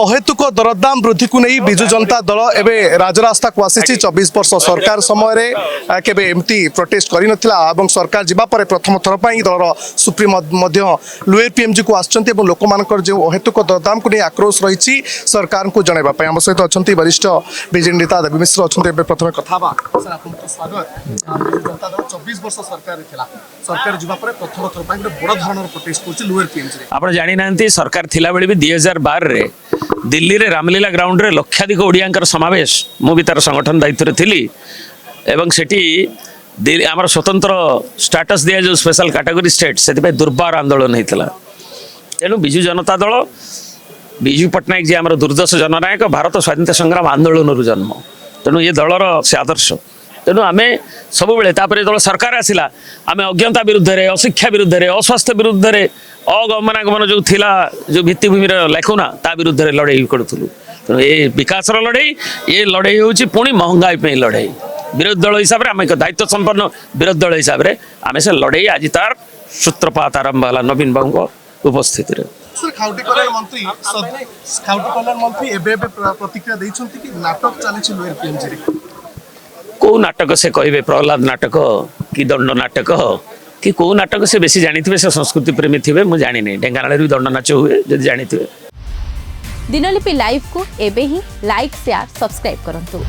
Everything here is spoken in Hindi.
अहेतुक दरदाम वृद्धि को नहीं बिजु जनता दल एवं राजरास्ता को आसी 24 वर्ष सरकार समय केबे एमती प्रोटेस्ट कर सरकार जीवा पर प्रथम थर पर दलर सुप्रीम लुएर पीएमजी को आसछन्ति एवं लोक मानकर जो अहेतुक दरदाम को नहीं आक्रोश रही सरकार को जनवा आम सहित अच्छा वरिष्ठ बीजेडी नेता देवी मिश्र अच्छा प्रथम कथा सर आपको स्वागत जनता दल 24 वर्ष सरकार सरकार जीवा पर प्रथम थर पर बड़ धरण प्रोटेस्ट कर लुएर पीएमजी आप जानी ना सरकार थिला बेले भी 2012 रे दिल्ली रे रामलीला ग्राउंड रे लक्षाधिक ओडियांकर समावेश मु भी तार संगठन दायित्व थी एवं सेठी आमर स्वतंत्र स्टाटस दिया जो स्पेशल कैटेगरी स्टेट से दुर्बार आंदोलन होता तेणु बिजु जनता दल विजु पट्टनायक जी आमर दुर्दश जननायक भारत स्वाधीनता संग्राम आंदोलन जन्म तेणु ये दलर से आदर्श तेणु आम सब दल सरकार आसला आम अज्ञता विरुद्ध अशिक्षा विरुद्ध अस्वास्थ्य विरुद्ध अगमनागमन जो थिला जो भित्तिभूमि लेखुना ता विरुद्ध लड़ाई करूँ तेणु ये विकास लड़ाई ये लड़ाई हूँ पुणी महंगाई पे लड़ाई विरोधी दल हिसाब से आम एक दायित्व संपन्न विरोधी दल हिसाब से आम से लड़ाई आज तार सूत्रपात आरंभ है नवीन बाबू उपस्थित खाउटी कल्याण मंत्री प्रतिक्रिया देइछन्ति कि नाटक चली लुएर पीएमजी कौ नाटक से कहे प्रहलाद नाटक कि दंड नाटक कि कौ नाटक से बेसी जानी थे संस्कृति प्रेमी थे मुझे जानी नहीं ढेंकानाल भी दंड नाच हुए जब जानी थे दिनलिपि लाइव को एबे ही लाइक शेयर सब्सक्राइब करंतु।